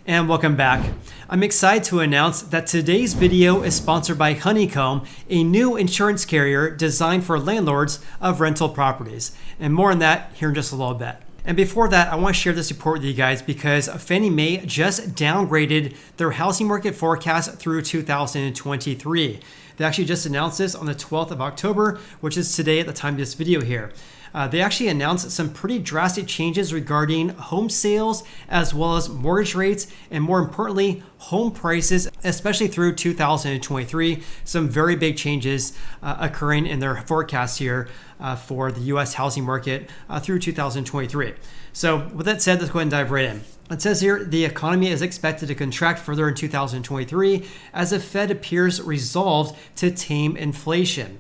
And welcome back. I'm excited to announce that today's video is sponsored by Honeycomb, a new insurance carrier designed for landlords of rental properties. And more on that here in just a little bit. And before that, I want to share this report with you guys because Fannie Mae just downgraded their housing market forecast through 2023. They actually just announced this on the 12th of October, which is today at the time of this video here. They actually announced some pretty drastic changes regarding home sales as well as mortgage rates and, more importantly, home prices, especially through 2023. Some very big changes occurring in their forecast here for the U.S. housing market through 2023. So with that said, let's go ahead and dive right in. It says here, the economy is expected to contract further in 2023 as the Fed appears resolved to tame inflation.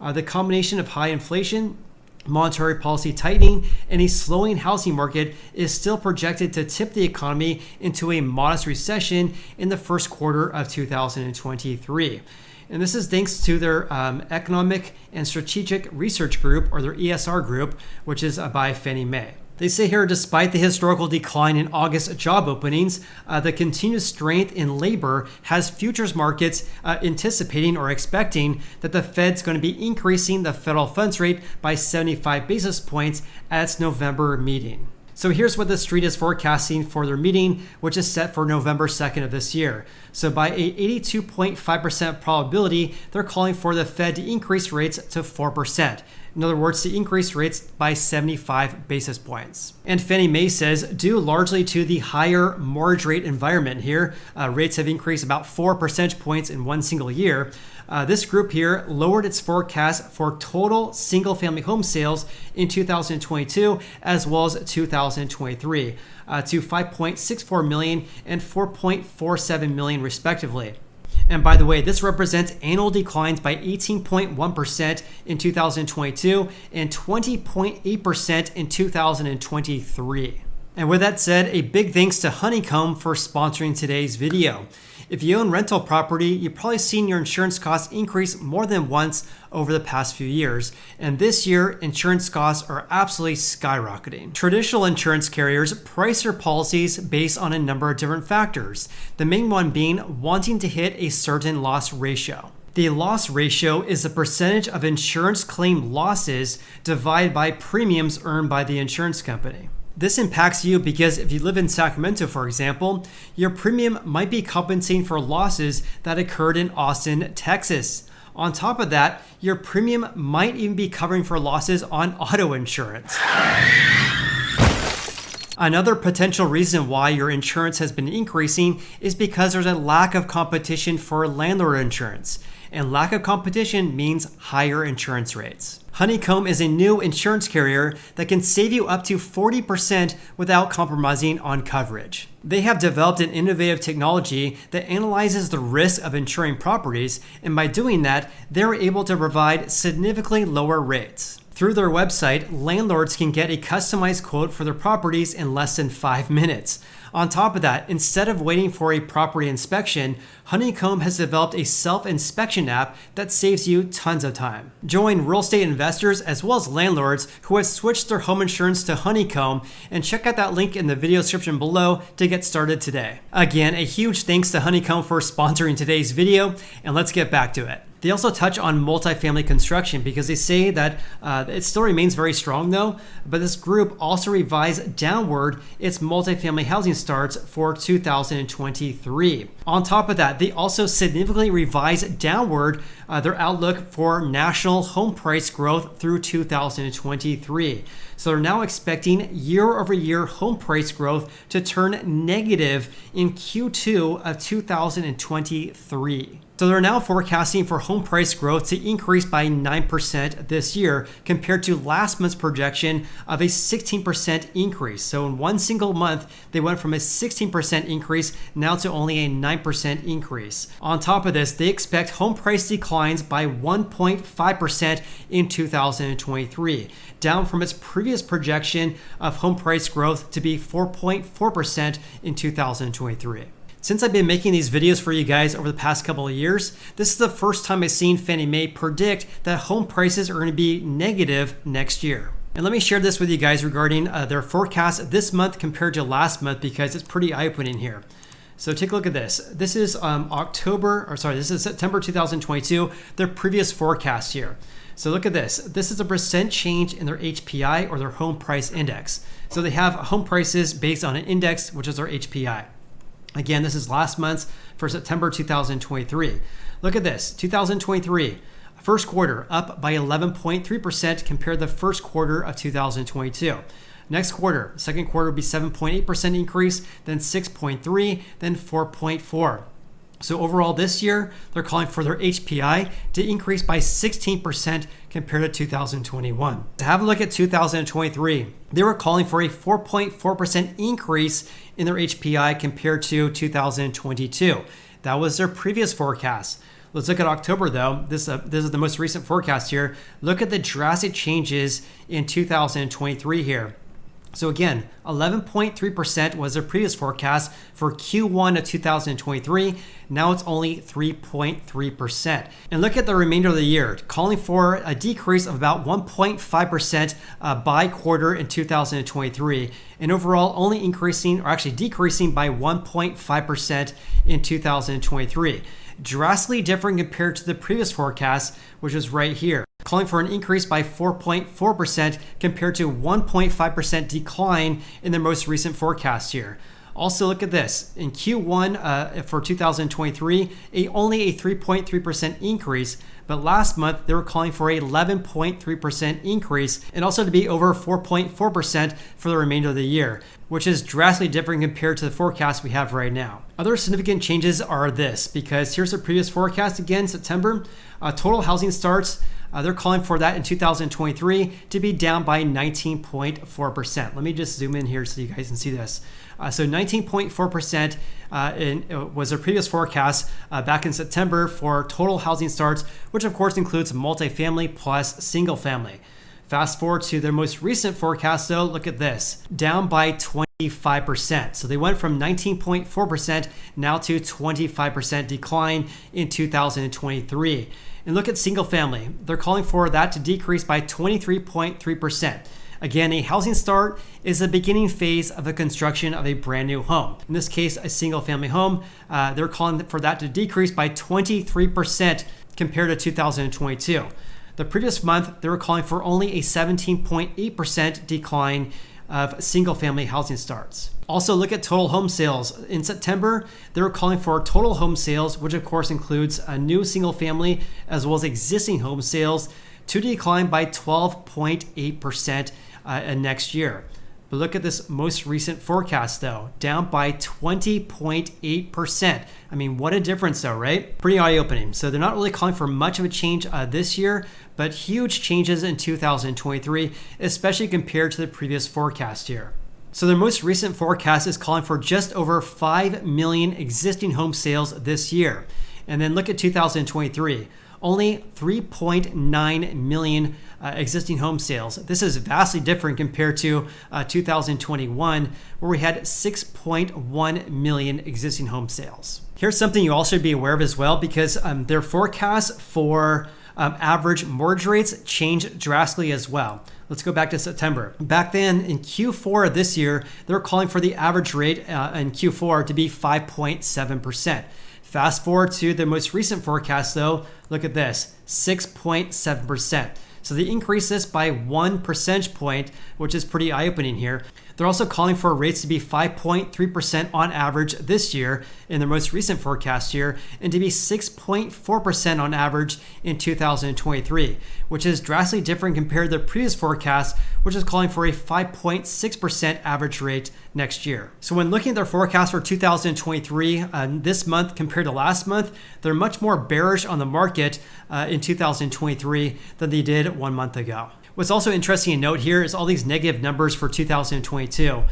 The combination of high inflation, monetary policy tightening, and a slowing housing market is still projected to tip the economy into a modest recession in the first quarter of 2023. And this is thanks to their Economic and Strategic Research Group, or their ESR group, which is by Fannie Mae. They say here, despite the historical decline in August job openings, the continued strength in labor has futures markets anticipating or expecting that the Fed's going to be increasing the federal funds rate by 75 basis points at its November meeting. So here's what the street is forecasting for their meeting, which is set for November 2nd of this year. So by a 82.5% probability, they're calling for the Fed to increase rates to 4%. In other words, to increase rates by 75 basis points. And Fannie Mae says, due largely to the higher mortgage rate environment here, rates have increased about 4 percentage points in one single year. This group here lowered its forecast for total single-family home sales in 2022 as well as 2023 to 5.64 million and 4.47 million respectively. And by the way, this represents annual declines by 18.1% in 2022 and 20.8% in 2023. And with that said, a big thanks to Honeycomb for sponsoring today's video. If you own rental property, you've probably seen your insurance costs increase more than once over the past few years. And this year, insurance costs are absolutely skyrocketing. Traditional insurance carriers price their policies based on a number of different factors, the main one being wanting to hit a certain loss ratio. The loss ratio is the percentage of insurance claim losses divided by premiums earned by the insurance company. This impacts you because if you live in Sacramento, for example, your premium might be compensating for losses that occurred in Austin, Texas. On top of that, your premium might even be covering for losses on auto insurance. Another potential reason why your insurance has been increasing is because there's a lack of competition for landlord insurance. And lack of competition means higher insurance rates. Honeycomb is a new insurance carrier that can save you up to 40% without compromising on coverage. They have developed an innovative technology that analyzes the risk of insuring properties, and by doing that, they're able to provide significantly lower rates. Through their website, landlords can get a customized quote for their properties in less than 5 minutes. On top of that, instead of waiting for a property inspection, Honeycomb has developed a self-inspection app that saves you tons of time. Join real estate investors as well as landlords who have switched their home insurance to Honeycomb, and check out that link in the video description below to get started today. Again, a huge thanks to Honeycomb for sponsoring today's video, and let's get back to it. They also touch on multifamily construction because they say that it still remains very strong though, but this group also revised downward its multifamily housing starts for 2023. On top of that, they also significantly revised downward their outlook for national home price growth through 2023. So they're now expecting year-over-year home price growth to turn negative in Q2 of 2023. So they're now forecasting for home price growth to increase by 9% this year compared to last month's projection of a 16% increase. So in one single month, they went from a 16% increase now to only a 9% increase. On top of this, they expect home price declines by 1.5% in 2023, down from its previous projection of home price growth to be 4.4% in 2023. Since I've been making these videos for you guys over the past couple of years, this is the first time I've seen Fannie Mae predict that home prices are going to be negative next year. And let me share this with you guys regarding their forecast this month compared to last month, because it's pretty eye-opening here. So take a look at this. This is this is September 2022, their previous forecast here. So look at this. This is a percent change in their HPI, or their home price index. So they have home prices based on an index, which is their HPI. Again, this is last month for September 2023. Look at this, 2023. First quarter up by 11.3% compared to the first quarter of 2022. Next quarter, second quarter will be 7.8% increase, then 6.3, then 4.4. So overall this year, they're calling for their HPI to increase by 16% compared to 2021. To have a look at 2023, they were calling for a 4.4% increase in their HPI compared to 2022. That was their previous forecast. Let's look at October though. This is the most recent forecast here. Look at the drastic changes in 2023 here. So again, 11.3% was their previous forecast for Q1 of 2023. Now it's only 3.3%. And look at the remainder of the year, calling for a decrease of about 1.5% by quarter in 2023. And overall only increasing, or actually decreasing by 1.5% in 2023. Drastically different compared to the previous forecast, which is right here, calling for an increase by 4.4% compared to 1.5% decline in the most recent forecast here. Also, look at this. In Q1 for 2023, only a 3.3% increase, but last month they were calling for a 11.3% increase, and also to be over 4.4% for the remainder of the year, which is drastically different compared to the forecast we have right now. Other significant changes are this, because here's the previous forecast again, September. Total housing starts, they're calling for that in 2023 to be down by 19.4%. Let me just zoom in here so you guys can see this. So 19.4% was their previous forecast back in September for total housing starts, which of course includes multifamily plus single family. Fast forward to their most recent forecast though, look at this, down by 25%. So they went from 19.4% now to 25% decline in 2023. And look at single family. They're calling for that to decrease by 23.3%. Again, a housing start is the beginning phase of the construction of a brand new home. In this case, a single family home. They're calling for that to decrease by 23% compared to 2022. The previous month, they were calling for only a 17.8% decline of single family housing starts. Also, look at total home sales. In September, they were calling for total home sales, which of course includes a new single family as well as existing home sales, to decline by 12.8% next year. But look at this most recent forecast though, down by 20.8%. I mean, what a difference though, right? Pretty eye-opening. So they're not really calling for much of a change this year, but huge changes in 2023, especially compared to the previous forecast year. So their most recent forecast is calling for just over 5 million existing home sales this year. And then look at 2023. Only 3.9 million existing home sales. This is vastly different compared to 2021, where we had 6.1 million existing home sales. Here's something you all should be aware of as well, because their forecast for average mortgage rates changed drastically as well. Let's go back to September. Back then in Q4 of this year, they were calling for the average rate in Q4 to be 5.7%. Fast forward to the most recent forecast though, look at this, 6.7%. So they increased this by 1 percentage point, which is pretty eye-opening here. They're also calling for rates to be 5.3% on average this year in their most recent forecast year, and to be 6.4% on average in 2023, which is drastically different compared to the previous forecast, which is calling for a 5.6% average rate next year. So when looking at their forecast for 2023 this month compared to last month, they're much more bearish on the market in 2023 than they did 1 month ago. What's also interesting to note here is all these negative numbers for 2022.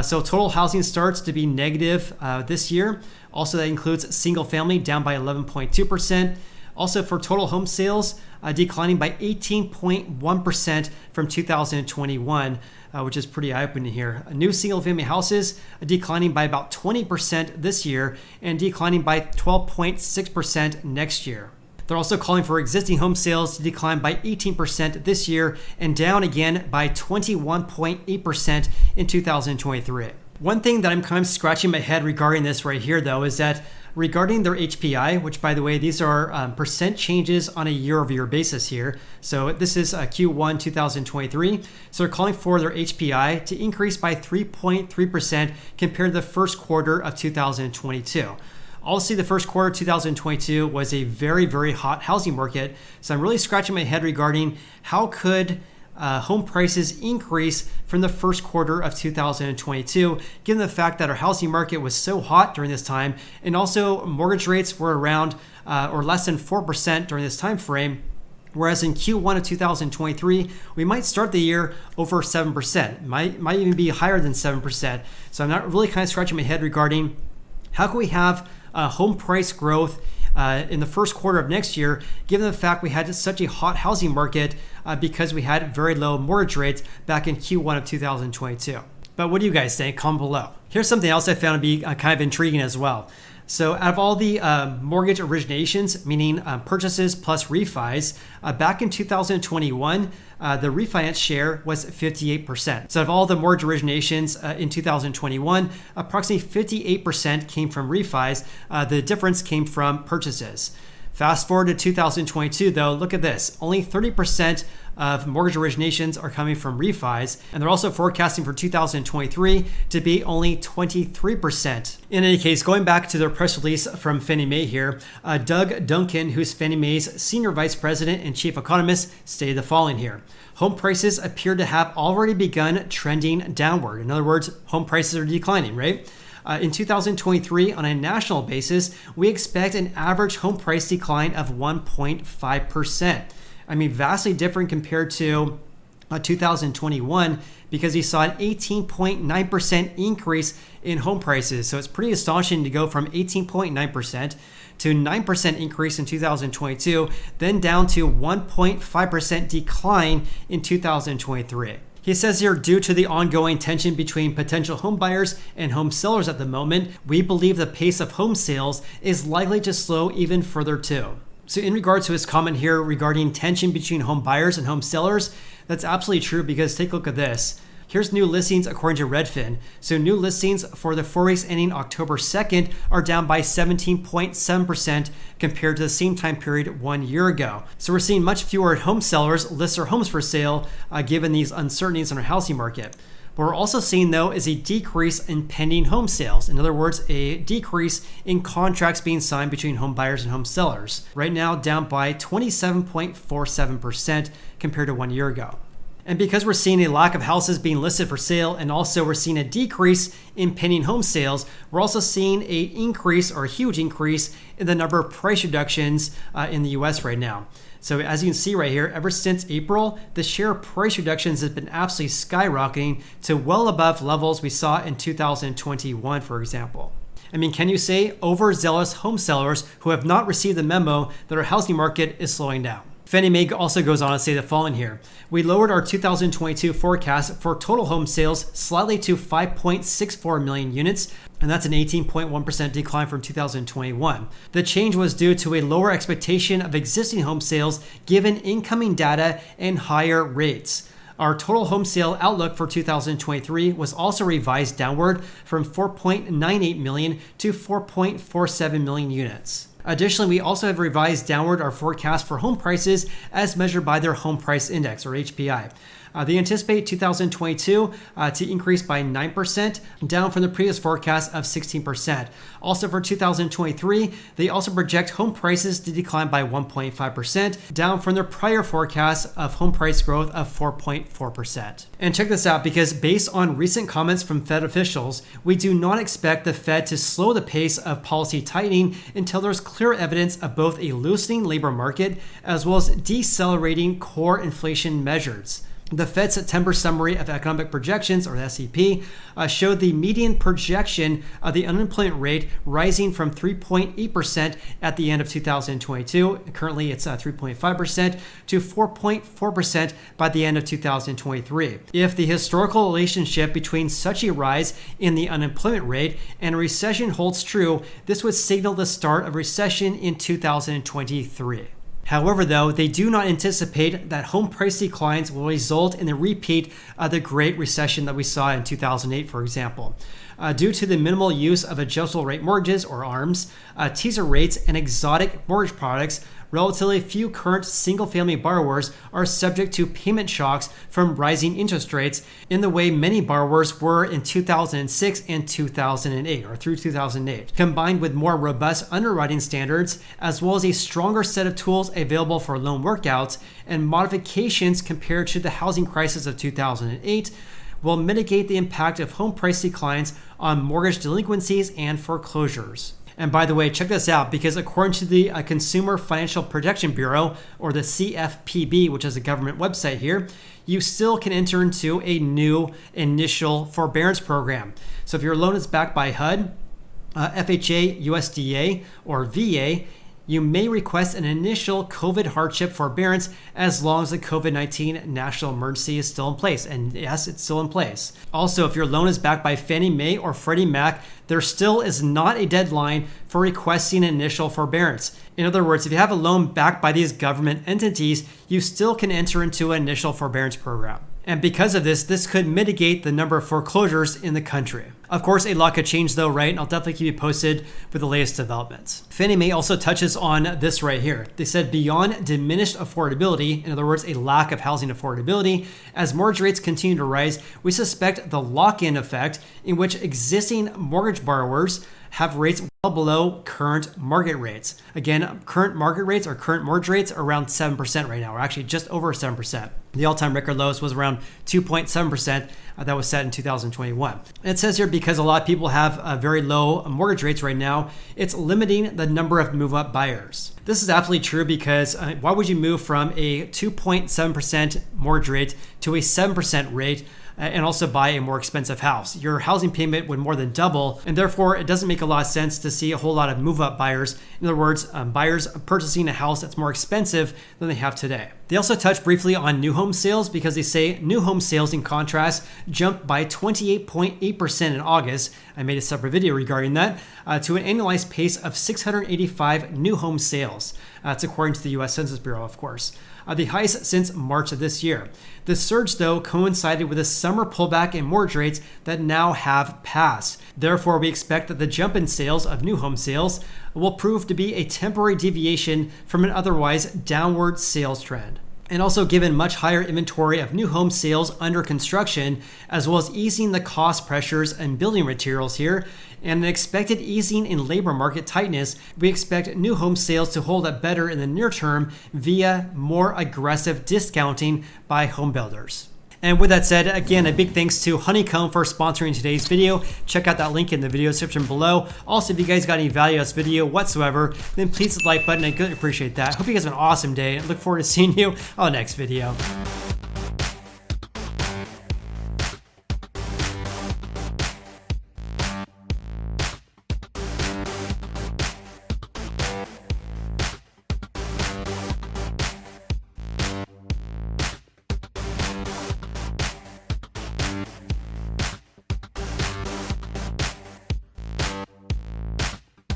So total housing starts to be negative this year. Also, that includes single family down by 11.2%. Also for total home sales, declining by 18.1% from 2021, which is pretty eye-opening here. New single family houses declining by about 20% this year and declining by 12.6% next year. They're also calling for existing home sales to decline by 18% this year and down again by 21.8% in 2023. One thing that I'm kind of scratching my head regarding this right here, though, is that regarding their HPI, which, by the way, these are percent changes on a year-over-year basis here. So this is Q1 2023. So they're calling for their HPI to increase by 3.3% compared to the first quarter of 2022. Obviously, the first quarter of 2022 was a very, very hot housing market. So I'm really scratching my head regarding how could home prices increase from the first quarter of 2022, given the fact that our housing market was so hot during this time, and also mortgage rates were around or less than 4% during this time frame. Whereas in Q1 of 2023, we might start the year over 7%, might even be higher than 7%. So I'm not really kind of scratching my head regarding how can we have home price growth in the first quarter of next year, given the fact we had such a hot housing market because we had very low mortgage rates back in Q1 of 2022. But what do you guys think? Comment below. Here's something else I found to be kind of intriguing as well. So out of all the mortgage originations, meaning purchases plus refis, back in 2021, the refinance share was 58%. So out of all the mortgage originations in 2021, approximately 58% came from refis. The difference came from purchases. Fast forward to 2022, though, look at this. Only 30% of mortgage originations are coming from refis, and they're also forecasting for 2023 to be only 23%. In any case, going back to their press release from Fannie Mae here, Doug Duncan, who's Fannie Mae's senior vice president and chief economist, stated the following here. Home prices appear to have already begun trending downward. In other words, home prices are declining, right? In 2023, on a national basis, we expect an average home price decline of 1.5%. I mean, vastly different compared to 2021, because he saw an 18.9% increase in home prices. So it's pretty astonishing to go from 18.9% to 9% increase in 2022, then down to 1.5% decline in 2023. He says here, due to the ongoing tension between potential home buyers and home sellers at the moment, we believe the pace of home sales is likely to slow even further too. So in regards to his comment here regarding tension between home buyers and home sellers, that's absolutely true, because take a look at this. Here's new listings according to Redfin. So new listings for the 4 weeks ending October 2nd are down by 17.7% compared to the same time period 1 year ago. So we're seeing much fewer home sellers list their homes for sale given these uncertainties in our housing market. What we're also seeing, though, is a decrease in pending home sales. In other words, a decrease in contracts being signed between home buyers and home sellers. Right now, down by 27.47% compared to 1 year ago. And because we're seeing a lack of houses being listed for sale, and also we're seeing a decrease in pending home sales, we're also seeing a huge increase in the number of price reductions in the US right now. So as you can see right here, ever since April, the share of price reductions has been absolutely skyrocketing to well above levels we saw in 2021, for example. I mean, can you say overzealous home sellers who have not received the memo that our housing market is slowing down? Fannie Mae also goes on to say the following here. We lowered our 2022 forecast for total home sales slightly to 5.64 million units, and that's an 18.1% decline from 2021. The change was due to a lower expectation of existing home sales given incoming data and higher rates. Our total home sale outlook for 2023 was also revised downward from 4.98 million to 4.47 million units. Additionally, we also have revised downward our forecast for home prices as measured by their Home Price Index, or HPI. They anticipate 2022 to increase by 9%, down from the previous forecast of 16%. Also for 2023, they also project home prices to decline by 1.5%, down from their prior forecast of home price growth of 4.4%. And check this out, because based on recent comments from Fed officials, we do not expect the Fed to slow the pace of policy tightening until there's clear evidence of both a loosening labor market as well as decelerating core inflation measures. The Fed's September Summary of Economic Projections, or SEP, showed the median projection of the unemployment rate rising from 3.8% at the end of 2022, currently it's 3.5%, to 4.4% by the end of 2023. If the historical relationship between such a rise in the unemployment rate and a recession holds true, this would signal the start of recession in 2023. However, though, they do not anticipate that home price declines will result in a repeat of the Great Recession that we saw in 2008, for example. Due to the minimal use of adjustable rate mortgages, or ARMs, teaser rates, and exotic mortgage products, relatively few current single-family borrowers are subject to payment shocks from rising interest rates in the way many borrowers were in 2006 and 2008, or through 2008, combined with more robust underwriting standards, as well as a stronger set of tools available for loan workouts and modifications compared to the housing crisis of 2008, will mitigate the impact of home price declines on mortgage delinquencies and foreclosures. And by the way, check this out, because according to the Consumer Financial Protection Bureau, or the CFPB, which is a government website here, you still can enter into a new initial forbearance program. So if your loan is backed by HUD, FHA, USDA, or VA, you may request an initial COVID hardship forbearance as long as the COVID-19 national emergency is still in place. And yes, it's still in place. Also, if your loan is backed by Fannie Mae or Freddie Mac, there still is not a deadline for requesting an initial forbearance. In other words, if you have a loan backed by these government entities, you still can enter into an initial forbearance program. And because of this could mitigate the number of foreclosures in the country. Of course, a lot could change though, right? And I'll definitely keep you posted with the latest developments. Fannie Mae also touches on this right here. They said beyond diminished affordability, in other words, a lack of housing affordability, as mortgage rates continue to rise, we suspect the lock-in effect in which existing mortgage borrowers have rates well below current market rates. Again, current market rates or current mortgage rates are around 7% right now, or actually just over 7%. The all-time record lowest was around 2.7% that was set in 2021. And it says here, because a lot of people have very low mortgage rates right now, it's limiting the number of move-up buyers. This is absolutely true, because why would you move from a 2.7% mortgage rate to a 7% rate and also buy a more expensive house? Your housing payment would more than double, and therefore it doesn't make a lot of sense to see a whole lot of move-up buyers. In other words, buyers purchasing a house that's more expensive than they have today. They also touch briefly on new home sales, because they say new home sales, in contrast, jumped by 28.8% in August. I made a separate video regarding that, to an annualized pace of 685 new home sales. That's according to the U.S. Census Bureau, of course. The highest since March of this year. The surge, though, coincided with a summer pullback in mortgage rates that now have passed. Therefore, we expect that the jump in sales of new home sales will prove to be a temporary deviation from an otherwise downward sales trend. And also, given much higher inventory of new home sales under construction, as well as easing the cost pressures and building materials here, and an expected easing in labor market tightness, we expect new home sales to hold up better in the near term via more aggressive discounting by home builders. And with that said, again, a big thanks to Honeycomb for sponsoring today's video. Check out that link in the video description below. Also, if you guys got any value out of this video whatsoever, then please hit the like button. I greatly appreciate that. Hope you guys have an awesome day, and look forward to seeing you on the next video.